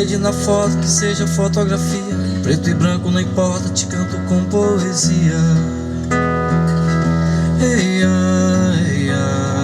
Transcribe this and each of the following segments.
parede, na foto, que seja fotografia, em preto e branco não importa, te canto com poesia. Ei, ai, ai.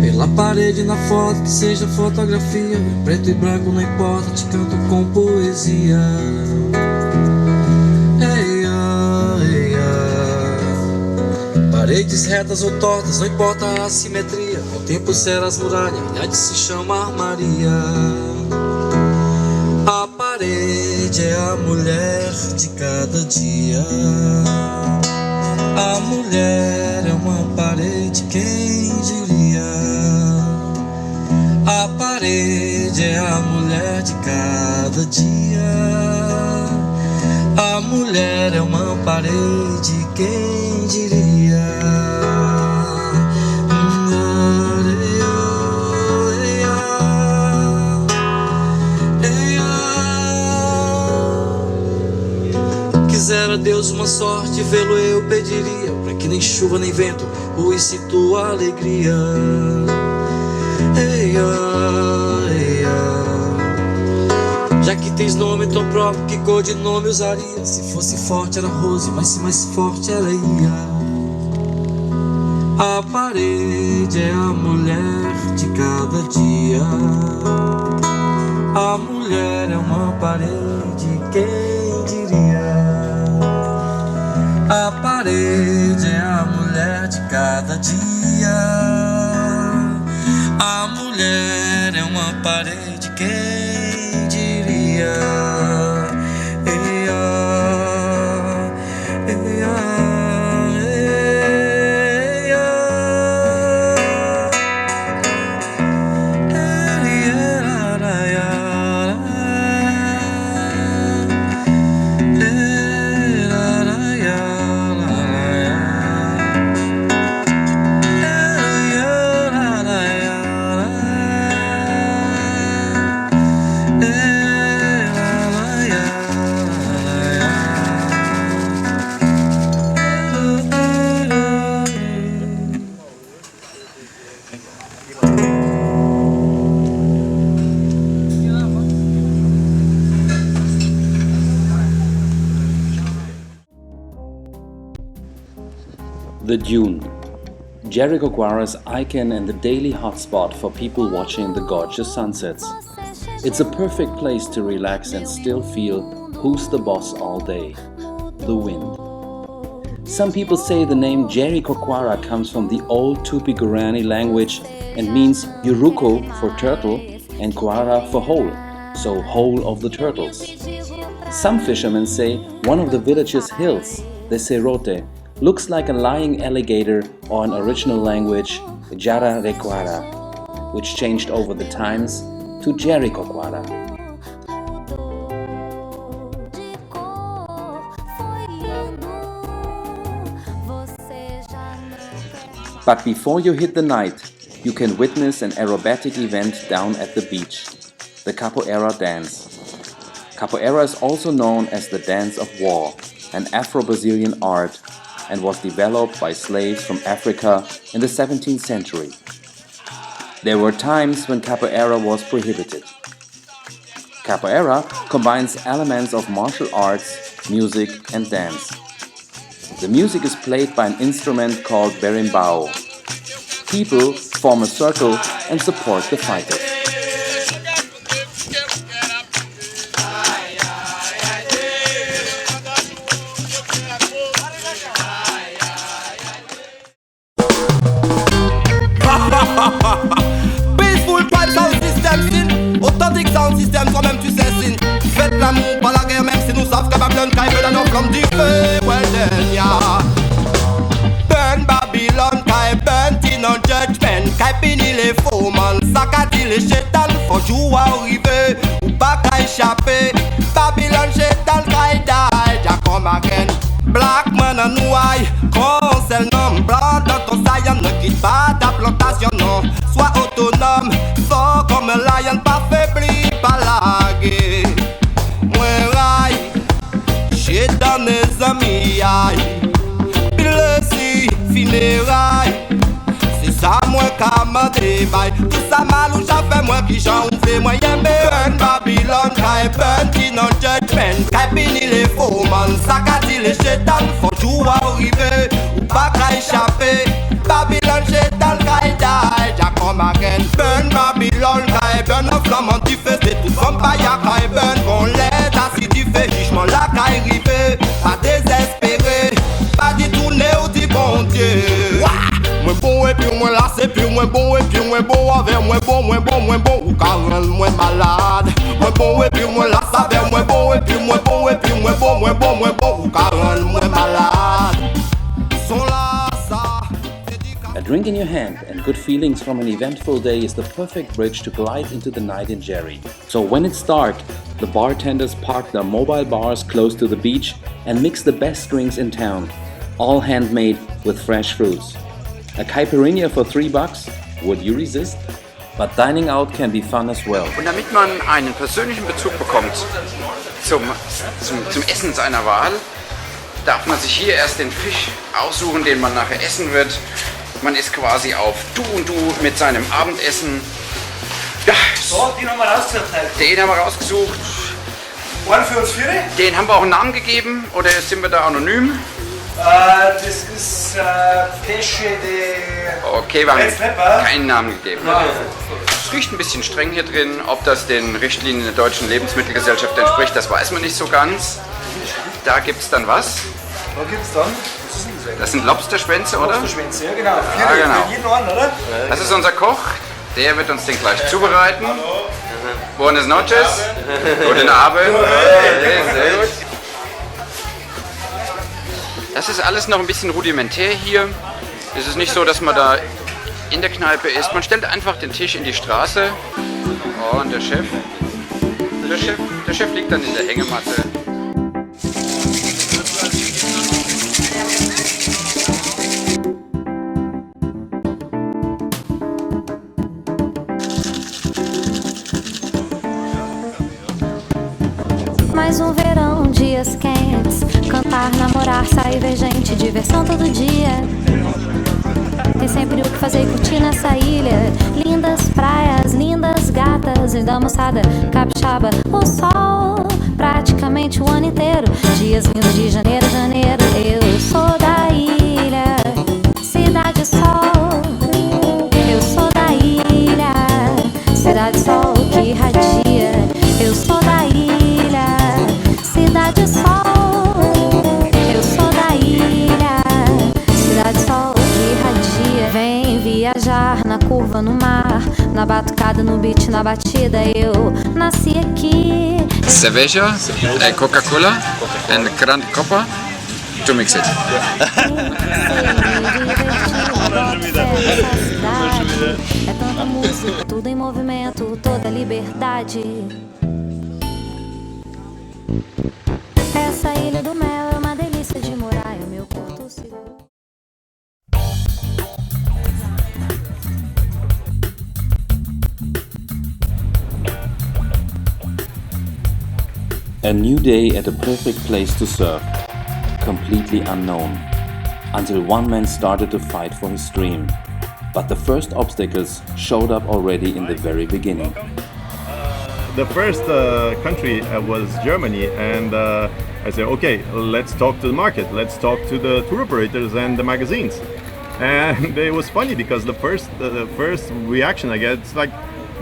Pela parede, na foto, que seja fotografia, em preto e branco não importa, te canto com poesia. Ei, ai, ai. Paredes retas ou tortas, não importa a simetria, com o tempo será as muralhas e há de se chamar Maria. A parede é a mulher de cada dia. A mulher é uma parede, quem diria? A parede é a mulher de cada dia. A mulher é uma parede, quem diria? Quisera Deus uma sorte, vê-lo eu pediria, pra que nem chuva nem vento ruísse tua alegria. Eia, eia. Já que tens nome tão próprio, que cor de nome usaria? Se fosse forte era Rose, mas se mais forte ela ia. A parede é a mulher de cada dia. A mulher é uma parede, quem diria? A parede é a mulher de cada dia. A mulher é uma parede, quem diria? Eia, eia, The Dune, Jericoacoara's icon and the daily hotspot for people watching the gorgeous sunsets. It's a perfect place to relax and still feel who's the boss all day, the wind. Some people say the name Jericoacoara comes from the old Tupi-Guarani language and means Yuruko for turtle and Coara for hole, so hole of the turtles. Some fishermen say one of the village's hills, the Cerote, looks like a lying alligator, or in original language, Jericoacoara, which changed over the times to Jericoacoara. But before you hit the night, you can witness an aerobatic event down at the beach, the Capoeira dance. Capoeira is also known as the dance of war, an Afro-Brazilian art, and was developed by slaves from Africa in the 17th century. There were times when capoeira was prohibited. Capoeira combines elements of martial arts, music and dance. The music is played by an instrument called berimbau. People form a circle and support the fighters. Peaceful pipe sound system sin, authentic sound system toi-même tu sais sin. Faites l'amour pas la guerre même si nous savons que Babylon caille dans nos flammes du feu. Well then yeah. Burn Babylon caille, burn in no judgment. Caille pini les faux man, sakati les chétans. Faut jouer arriver ou pas qu'à échapper. Babylon chétan caille die, ja come again. Black man and white, conseil nom. Blanc dans ton saillant, ne quitte pas ta plantation non. Sois autonome, fort comme un lion, pas faibli, pas lagué. Moi raille, funérailles. C'est ça moi qu'a mandé bail. Tout ça mal ou ça fait moi qui j'en ouvre moyen. Burn Babylon, kay burn qui non judgment. Kay pini les faux man, ça qu'a dit les chétans. Faut jouer arriver ou pas kay échapper. Babylon chétan kay die, ja come again. Burn Babylon, kay burn of flamme anti-feu. C'est tout comme paya kay burn. Qu'on l'aide à si tu fais jugement là kay rivé. Pas désespéré, pas dit tourner ou dit bon Dieu. Moins bon et puis moins là, c'est plus moins bon et puis moins bon. Avec moins bon, ou car moins malade. Moins bon et puis moins là, ça fait moins bon et puis moins bon et puis moins bon, ou car moins malade. Sont là, ça. A drink in your hand and good feelings from an eventful day is the perfect bridge to glide into the night in Jeri. So when it's dark, the bartenders park their mobile bars close to the beach and mix the best drinks in town, all handmade with fresh fruits. A caipirinha for $3, would you resist? But dining out can be fun as well. Und damit man einen persönlichen Bezug bekommt zum Essen seiner Wahl, darf man sich hier erst den Fisch aussuchen, den man nachher essen wird. Man ist quasi auf Du und Du mit seinem Abendessen. Ja, So, den haben wir rausgesucht. den haben wir rausgesucht. Einen für uns vier. Den haben wir auch einen Namen gegeben oder sind wir da anonym? Das ist Pesce de... Okay, wir haben Westphal. keinen Namen gegeben. Es riecht ein bisschen streng hier drin. Ob das den Richtlinien der deutschen Lebensmittelgesellschaft entspricht, das weiß man nicht so ganz. Da gibt es dann was? Was gibt's dann? Was ist denn das? Das sind Lobsterschwänze, oder? Lobsterschwänze, ja genau. Ja, genau. Für jeden einen, oder? Das ist unser Koch. Der wird uns den gleich zubereiten. Buenas noches. Guten Abend. Sehr gut. Das ist alles noch ein bisschen rudimentär hier. Es ist nicht so, dass man da in der Kneipe ist. Man stellt einfach den Tisch in die Straße. Oh, und der Chef liegt dann in der Hängematte. Mais verão, dias quentes. Cantar, namorar, sair, ver gente. Diversão todo dia. Tem sempre o que fazer e curtir nessa ilha. Lindas praias, lindas gatas. E da moçada capixaba. O sol, praticamente o ano inteiro. Dias lindos de janeiro, janeiro. Eu sou da ilha, cidade sol. Eu sou da ilha, cidade sol que irradia. Eu sou da ilha, cidade sol. Eu sou da ilha, cidade sol que irradia. Vem viajar na curva, no mar, na batucada, no beat, na batida. Eu nasci aqui. Cerveja, Coca-Cola and Grand Copa to mix it. É tanta música, tudo em movimento, toda liberdade. Essa ilha do mel é uma delícia de morar, é o meu porto seguro. A new day at a perfect place to surf, completely unknown, until one man started to fight for his dream. But the first obstacles showed up already in the very beginning. The first country was Germany, and I said, okay, let's talk to the market, let's talk to the tour operators and the magazines. And it was funny because the first reaction I get is like,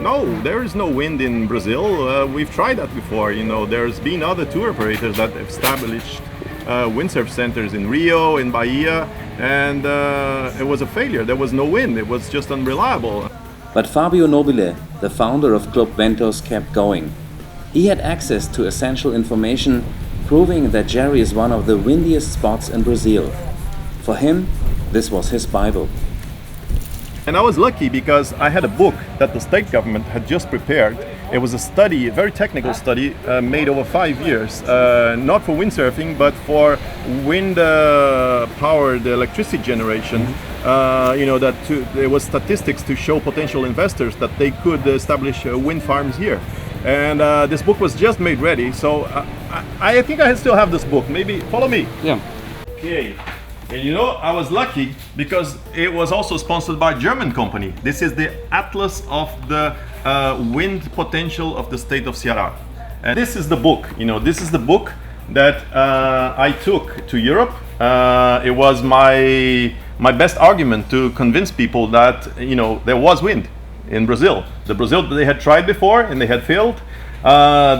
no, there is no wind in Brazil. We've tried that before. You know, there's been other tour operators that established windsurf centers in Rio, in Bahia, and it was a failure. There was no wind. It was just unreliable. But Fabio Nobile, the founder of Club Ventos, kept going. He had access to essential information proving that Jeri is one of the windiest spots in Brazil. For him, this was his Bible. And I was lucky because I had a book that the state government had just prepared. It was a study, a very technical study, made over 5 years, not for windsurfing, but for wind-powered electricity generation. You know, there was statistics to show potential investors that they could establish wind farms here. And this book was just made ready, so I think I still have this book. Maybe follow me. Yeah. Okay. And you know, I was lucky because it was also sponsored by a German company. This is the Atlas of the wind potential of the state of Ceará. And this is the book, you know, this is the book that I took to Europe. It was my best argument to convince people that, you know, there was wind in Brazil. The Brazil that they had tried before and they had failed.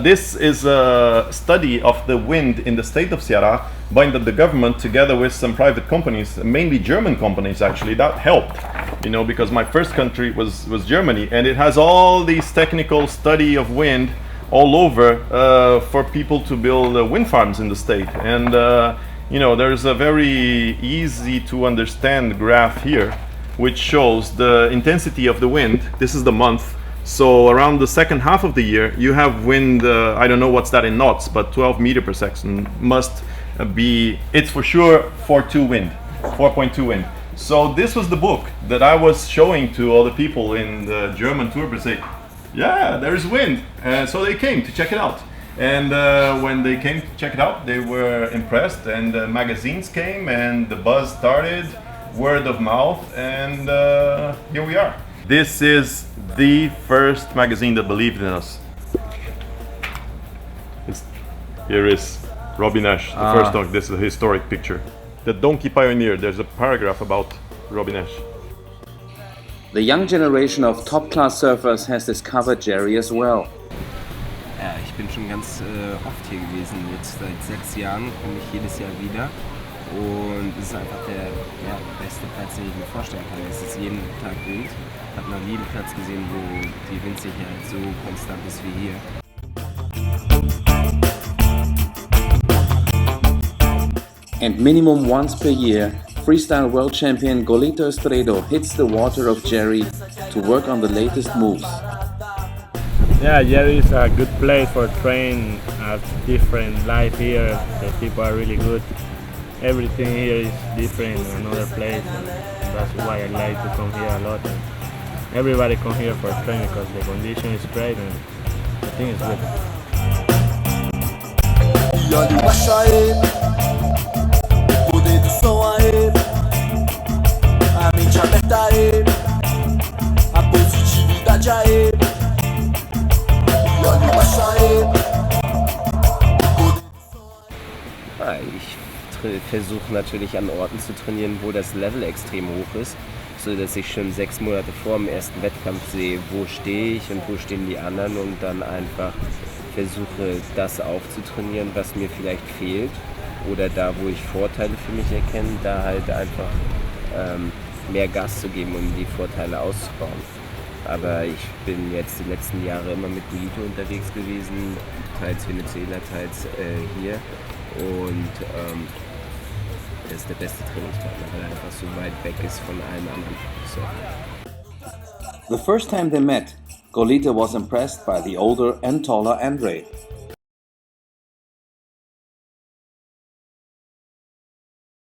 This is a study of the wind in the state of Ceará by the government together with some private companies, mainly German companies actually, that helped, you know, because my first country was Germany, and it has all these technical study of wind all over for people to build wind farms in the state. And you know, there's a very easy to understand graph here which shows the intensity of the wind. This is the month. So around the second half of the year, you have wind, I don't know what's that in knots, but 12 meters per second must be, it's for sure 4.2 wind, 4.2 wind. So this was the book that I was showing to all the people in the German tour, but say, yeah, there's wind. So they came to check it out. And when they came to check it out, they were impressed, and magazines came and the buzz started, word of mouth, and here we are. This is the first magazine that believed in us. Here is Robbie Nash, the first dog. This is a historic picture. The donkey pioneer, there's a paragraph about Robbie Nash. The young generation of top-class surfers has discovered Jeri as well. Ja, ich bin schon ganz oft hier gewesen. Jetzt seit 6 Jahren komme ich jedes Jahr wieder. Und es ist einfach der beste Platz, den ich mir vorstellen kann. Es ist jeden Tag Wind. Ich habe noch nie einen Platz gesehen, wo die Windsicherheit so konstant ist wie hier. And minimum once per year, freestyle world champion Gollito Estredo hits the water of Jeri to work on the latest moves. Yeah, Jeri is a good place for training. Different life here. The people are really good. Everything here is different in another place, and that's why I like to come here a lot. And everybody come here for training because the condition is great and I think it's good. E olha o baixo aí, o poder do som aí, a mente aberta aí, a positividade aí. E olha o baixo aí. Ich versuche natürlich an Orten zu trainieren, wo das Level extrem hoch ist, so dass ich schon 6 Monate vor dem ersten Wettkampf sehe, wo stehe ich und wo stehen die anderen, und dann einfach versuche, das aufzutrainieren, was mir vielleicht fehlt, oder da, wo ich Vorteile für mich erkenne, da halt einfach mehr Gas zu geben, um die Vorteile auszubauen. Aber ich bin jetzt die letzten Jahre immer mit Gollito unterwegs gewesen, teils Venezuela, teils hier, und er ist der beste Trainingspartner, weil er einfach so weit weg ist von allen anderen Surfern. The first time they met, Gollito was impressed by the older and taller André.